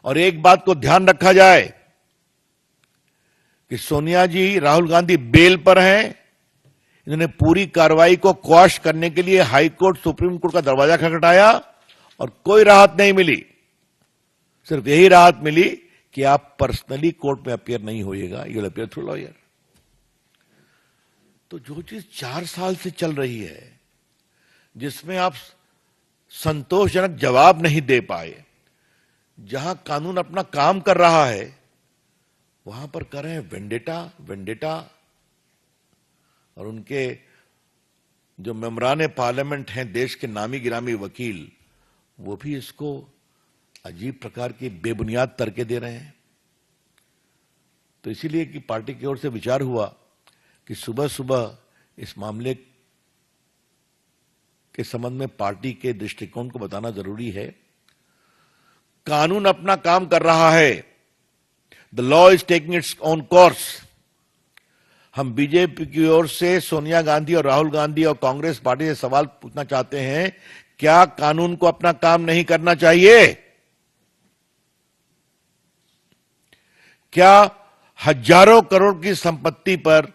और एक बात को ध्यान रखा जाए कि सोनिया जी, राहुल गांधी बेल पर हैं। इन्होंने पूरी कार्रवाई को क्वाश करने के लिए हाई कोर्ट, सुप्रीम कोर्ट का दरवाजा खटखटाया और कोई राहत नहीं मिली। सिर्फ यही राहत मिली कि आप पर्सनली कोर्ट में अपीयर नहीं होइएगा, you will appear through lawyer. तो जो चीज 4 साल से चल रही है, जिसमें आप संतोषजनक जवाब नहीं दे पाए, जहां कानून अपना काम कर रहा है, वहां पर कर रहे हैं वेंडेटा। और उनके जो मेंबरान पार्लियामेंट हैं, देश के नामी गिरामी वकील, वो भी इसको अजीब प्रकार की बेबुनियाद तर्के दे रहे हैं। तो इसीलिए कि पार्टी की ओर से विचार हुआ कि सुबह सुबह इस मामले के संबंध में पार्टी के दृष्टिकोण को बताना जरूरी है। कानून अपना काम कर रहा है, the law is taking its own course. हम बीजेपी की ओर से सोनिया गांधी और राहुल गांधी और कांग्रेस पार्टी से सवाल पूछना चाहते हैं, क्या कानून को अपना काम नहीं करना चाहिए? क्या हजारों करोड़ की संपत्ति पर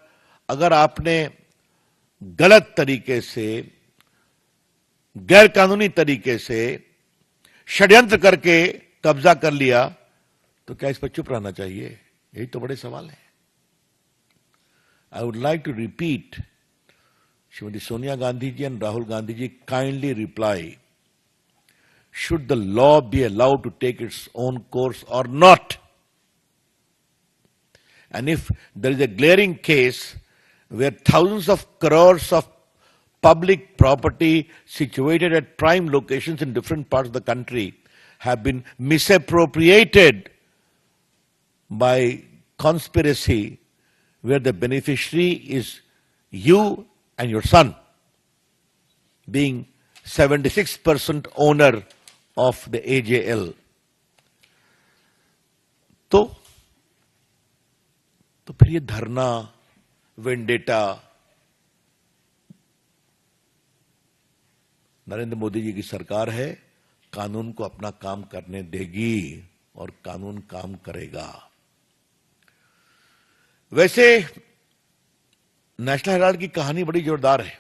अगर आपने गलत तरीके से, गैर कानूनी तरीके से षड्यंत्र करके कब्जा कर लिया, तो क्या इस पर चुप रहना चाहिए? यही तो बड़े सवाल हैं। I would like to repeat, Srimati Sonia Gandhi ji and Rahul Gandhi ji, kindly reply. Should the law be allowed to take its own course or not? And if there is a glaring case where thousands of crores of public property situated at prime locations in different parts of the country have been misappropriated by conspiracy, where the beneficiary is you and your son, being 76% owner of the AJL. तो फिर ये धरना, vendetta Narendra Modi ji की सरकार है, कानून को अपना काम करने देगी और कानून काम करेगा। वैसे नेशनल हेराल्ड की कहानी बड़ी जोरदार है।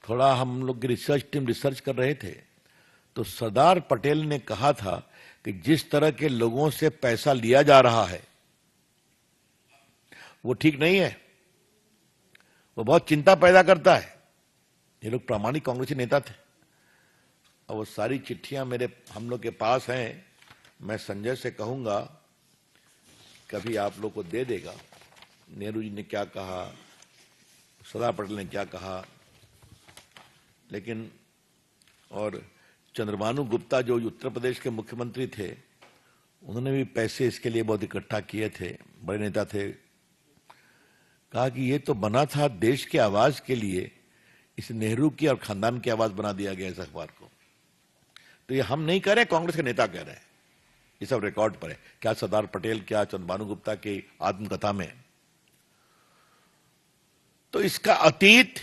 थोड़ा हम लोग की रिसर्च टीम रिसर्च कर रहे थे, तो सरदार पटेल ने कहा था कि जिस तरह के लोगों से पैसा लिया जा रहा है वो ठीक नहीं है, वो बहुत चिंता पैदा करता है। ये लोग प्रामाणिक कांग्रेसी नेता थे और वो सारी चिट्ठियां हम लोग के पास हैं। मैं संजय से कहूंगा कभी आप लोग को दे देगा, नेहरू जी ने क्या कहा, सरदार पटेल ने क्या कहा। लेकिन और चंद्रभानु गुप्ता जो उत्तर प्रदेश के मुख्यमंत्री थे, उन्होंने भी पैसे इसके लिए बहुत इकट्ठा किए थे, बड़े नेता थे। कहा कि ये तो बना था देश की आवाज के लिए, इस नेहरू की और खानदान की आवाज बना दिया गया इस अखबार को। तो ये हम नहीं कह रहे, कांग्रेस के नेता कह रहे हैं, ये सब रिकॉर्ड पर है। क्या सरदार पटेल, क्या चंद्रभानु गुप्ता की आत्मकथा में। तो इसका अतीत,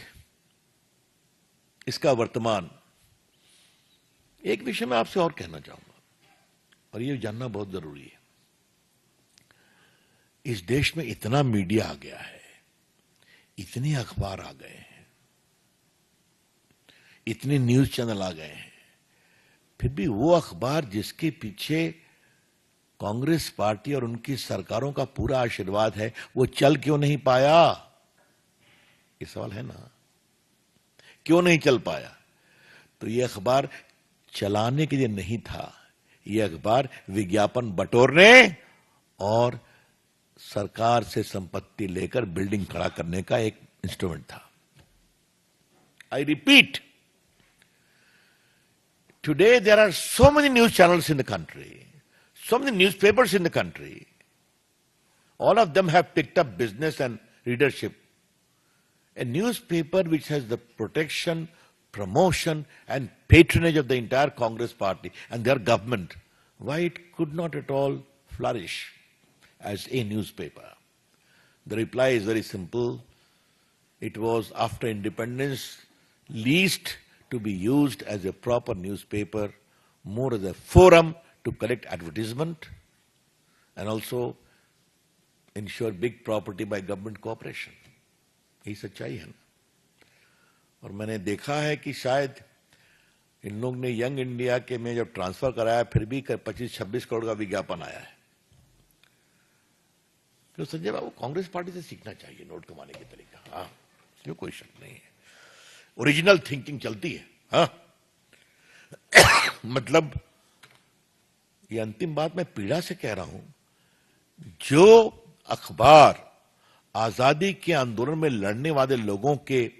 इसका वर्तमान। एक विषय में आपसे और कहना चाहूंगा, और ये जानना बहुत जरूरी है। इस देश में इतना मीडिया आ गया है, इतने अखबार आ गए हैं, इतने न्यूज चैनल आ गए हैं, फिर भी वो अखबार जिसके पीछे कांग्रेस पार्टी और उनकी सरकारों का पूरा आशीर्वाद है, वो चल क्यों नहीं पाया? ये सवाल है ना, क्यों नहीं चल पाया? तो ये अखबार चलाने के लिए नहीं था, ये अखबार विज्ञापन बटोरने और सरकार से संपत्ति लेकर बिल्डिंग खड़ा करने का एक इंस्ट्रूमेंट था। I repeat, today there are so many news channels in the country, so many newspapers in the country. All of them have picked up business and readership. A newspaper which has the protection, promotion and patronage of the entire Congress party and their government, why it could not at all flourish as a newspaper? The reply is very simple. It was after independence leased to be used as a proper newspaper more as a forum to collect advertisement and also ensure big property by government cooperation. यही सच्चाई है ना। और मैंने देखा है कि शायद इन लोग ने यंग इंडिया के में जब ट्रांसफर कराया फिर भी 25-26 करोड़ का विज्ञापन आया है। तो संजय बाबू कांग्रेस पार्टी से सीखना चाहिए नोट कमाने की तरीका। हाँ, इसमें कोई शक नहीं है, ओरिजिनल थिंकिंग चलती है। हाँ मतलब ये अंतिम बात मैं पीड़ा से कह रहा हूं, जो अखबार आजादी के आंदोलन में लड़ने वाले लोगों के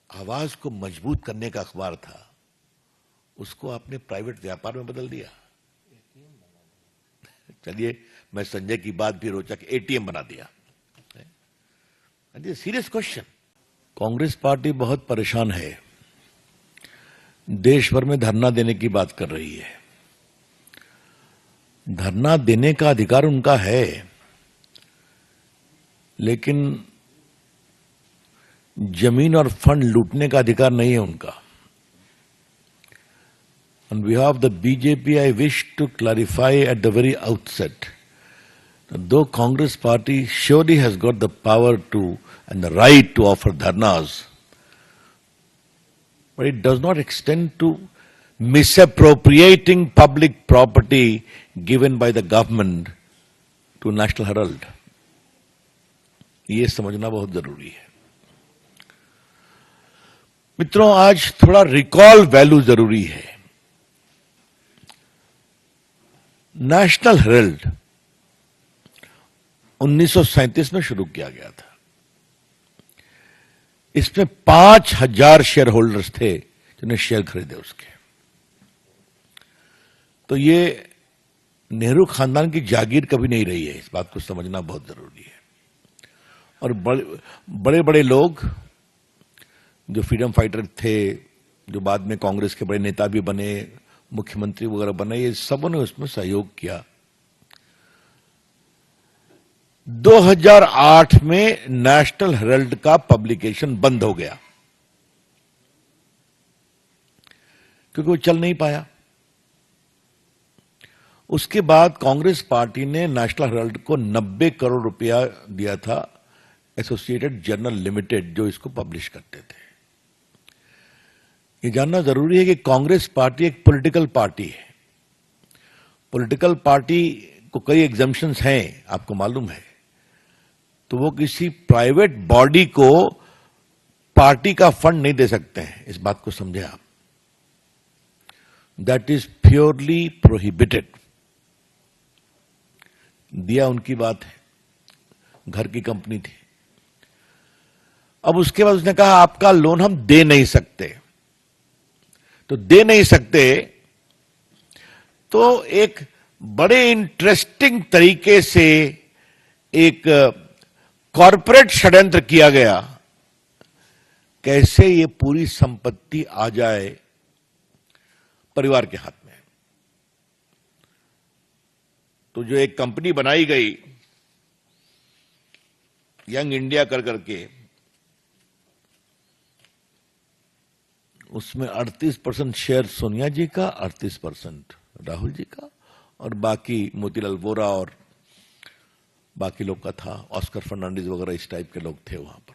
आवाज को मजबूत करने का अखबार था, उसको आपने प्राइवेट व्यापार में बदल दिया। चलिए मैं संजय की बात भी रोचक, एटीएम बना दिया। Serious question. कांग्रेस पार्टी बहुत परेशान है, देश भर में धरना देने की बात कर रही है। धरना देने का अधिकार उनका है, लेकिन जमीन और फंड लूटने का अधिकार नहीं है उनका। On behalf of the BJP, I wish to clarify at the very outset that though Congress party surely has got the power to and the right to offer dharnas, but it does not extend to misappropriating public property given by the government to National Herald. ये समझना बहुत जरूरी है। मित्रों, आज थोड़ा recall value जरूरी है। नेशनल हेरल्ड 1937 में शुरू किया गया था। इसमें 5000 शेयर होल्डर्स थे जिन्होंने शेयर खरीदे उसके। तो ये नेहरू खानदान की जागीर कभी नहीं रही है, इस बात को समझना बहुत जरूरी है। और बड़े बड़े लोग जो फ्रीडम फाइटर थे, जो बाद में कांग्रेस के बड़े नेता भी बने, मुख्यमंत्री वगैरह बने, ये सबों ने उसमें सहयोग किया। 2008 में नेशनल हेरल्ड का पब्लिकेशन बंद हो गया क्योंकि वो चल नहीं पाया। उसके बाद कांग्रेस पार्टी ने नेशनल हेरल्ड को 90 करोड़ रुपया दिया था, एसोसिएटेड जर्नल लिमिटेड जो इसको पब्लिश करते थे। ये जानना जरूरी है कि कांग्रेस पार्टी एक पॉलिटिकल पार्टी है। पॉलिटिकल पार्टी को कई एग्जम्पशंस हैं, आपको मालूम है। तो वो किसी प्राइवेट बॉडी को पार्टी का फंड नहीं दे सकते हैं, इस बात को समझे आप। That is purely prohibited. दिया उनकी बात है, घर की कंपनी थी। अब उसके बाद उसने कहा आपका लोन हम दे नहीं सकते। तो दे नहीं सकते तो एक बड़े इंटरेस्टिंग तरीके से एक कॉरपोरेट षड्यंत्र किया गया, कैसे ये पूरी संपत्ति आ जाए परिवार के हाथ में। तो जो एक कंपनी बनाई गई यंग इंडिया कर करके, उसमें 38% शेयर सोनिया जी का, 38% राहुल जी का, और बाकी मोतीलाल वोरा और बाकी लोग का था, ऑस्कर फर्नांडिस वगैरह इस टाइप के लोग थे वहां पर।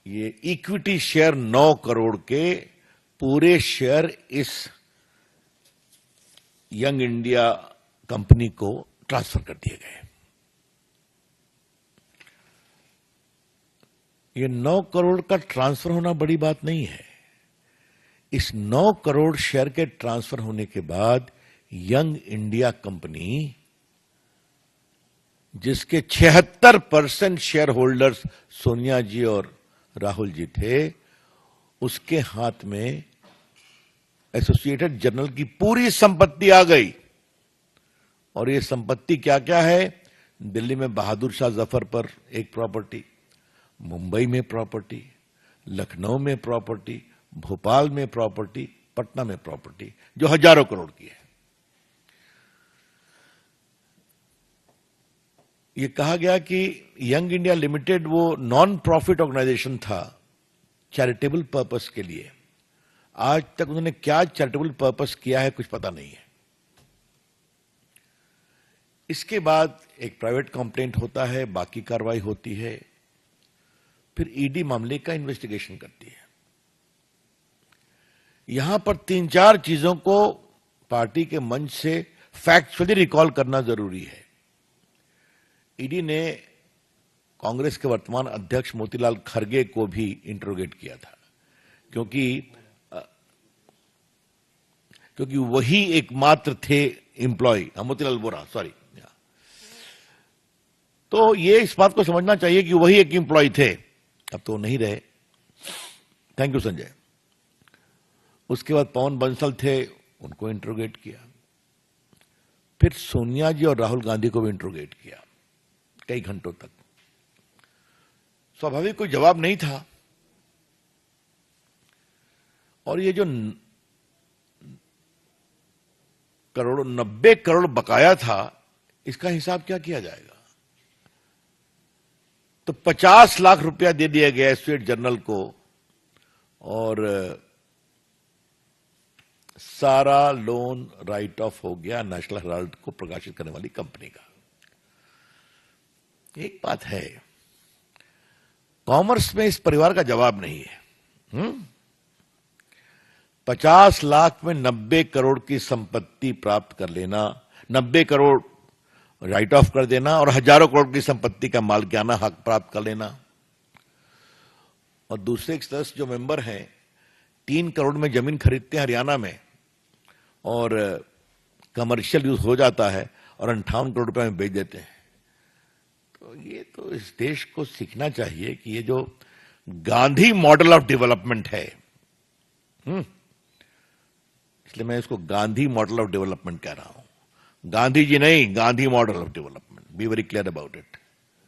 ये इक्विटी शेयर 9 करोड़ के पूरे शेयर इस यंग इंडिया कंपनी को ट्रांसफर कर दिए गए। ये 9 करोड़ का ट्रांसफर होना बड़ी बात नहीं है। इस 9 करोड़ शेयर के ट्रांसफर होने के बाद यंग इंडिया कंपनी, जिसके 76% शेयर होल्डर्स सोनिया जी और राहुल जी थे, उसके हाथ में एसोसिएटेड जर्नल की पूरी संपत्ति आ गई। और ये संपत्ति क्या क्या है? दिल्ली में बहादुर शाह जफर पर एक प्रॉपर्टी, मुंबई में प्रॉपर्टी, लखनऊ में प्रॉपर्टी, भोपाल में प्रॉपर्टी, पटना में प्रॉपर्टी, जो हजारों करोड़ की है। ये कहा गया कि यंग इंडिया लिमिटेड वो नॉन प्रॉफिट ऑर्गेनाइजेशन था, चैरिटेबल पर्पस के लिए। आज तक उन्होंने क्या चैरिटेबल पर्पस किया है कुछ पता नहीं है। इसके बाद एक प्राइवेट कंप्लेंट होता है, बाकी कार्रवाई होती है, फिर ईडी मामले का इन्वेस्टिगेशन करती है। यहां पर 3-4 चीजों को पार्टी के मंच से फैक्चुअली रिकॉल करना जरूरी है। ईडी ने कांग्रेस के वर्तमान अध्यक्ष मोतीलाल खरगे को भी इंट्रोगेट किया था, क्योंकि वही एकमात्र थे एम्प्लॉय, मोतीलाल वोरा, सॉरी। तो ये इस बात को समझना चाहिए कि वही एक एम्प्लॉय थे, अब तो नहीं रहे। Thank you Sanjay. उसके बाद पवन बंसल थे, उनको इंट्रोगेट किया। फिर सोनिया जी और राहुल गांधी को भी इंट्रोगेट किया कई घंटों तक। स्वाभाविक कोई जवाब नहीं था। और ये जो 90 करोड़ बकाया था, इसका हिसाब क्या किया जाएगा? तो 50 लाख रुपया दे दिया गया स्टेट जर्नल को, और सारा लोन राइट ऑफ हो गया नेशनल हेराल्ड को प्रकाशित करने वाली कंपनी का। एक बात है, कॉमर्स में इस परिवार का जवाब नहीं है। 50 लाख में 90 करोड़ की संपत्ति प्राप्त कर लेना, 90 करोड़ राइट ऑफ कर देना, और हजारों करोड़ की संपत्ति का मालिकाना हक प्राप्त कर लेना। और दूसरे एक सदस्य जो मेंबर हैं 3 करोड़ में जमीन खरीदते हैं हरियाणा में, और कमर्शियल यूज हो जाता है और 58 करोड़ रुपए में बेच देते हैं। तो ये तो इस देश को सीखना चाहिए कि ये जो गांधी मॉडल ऑफ डेवलपमेंट है, इसलिए मैं इसको गांधी मॉडल ऑफ डेवलपमेंट कह रहा हूं। गांधी जी नहीं, Gandhi model of development. Be very clear about it.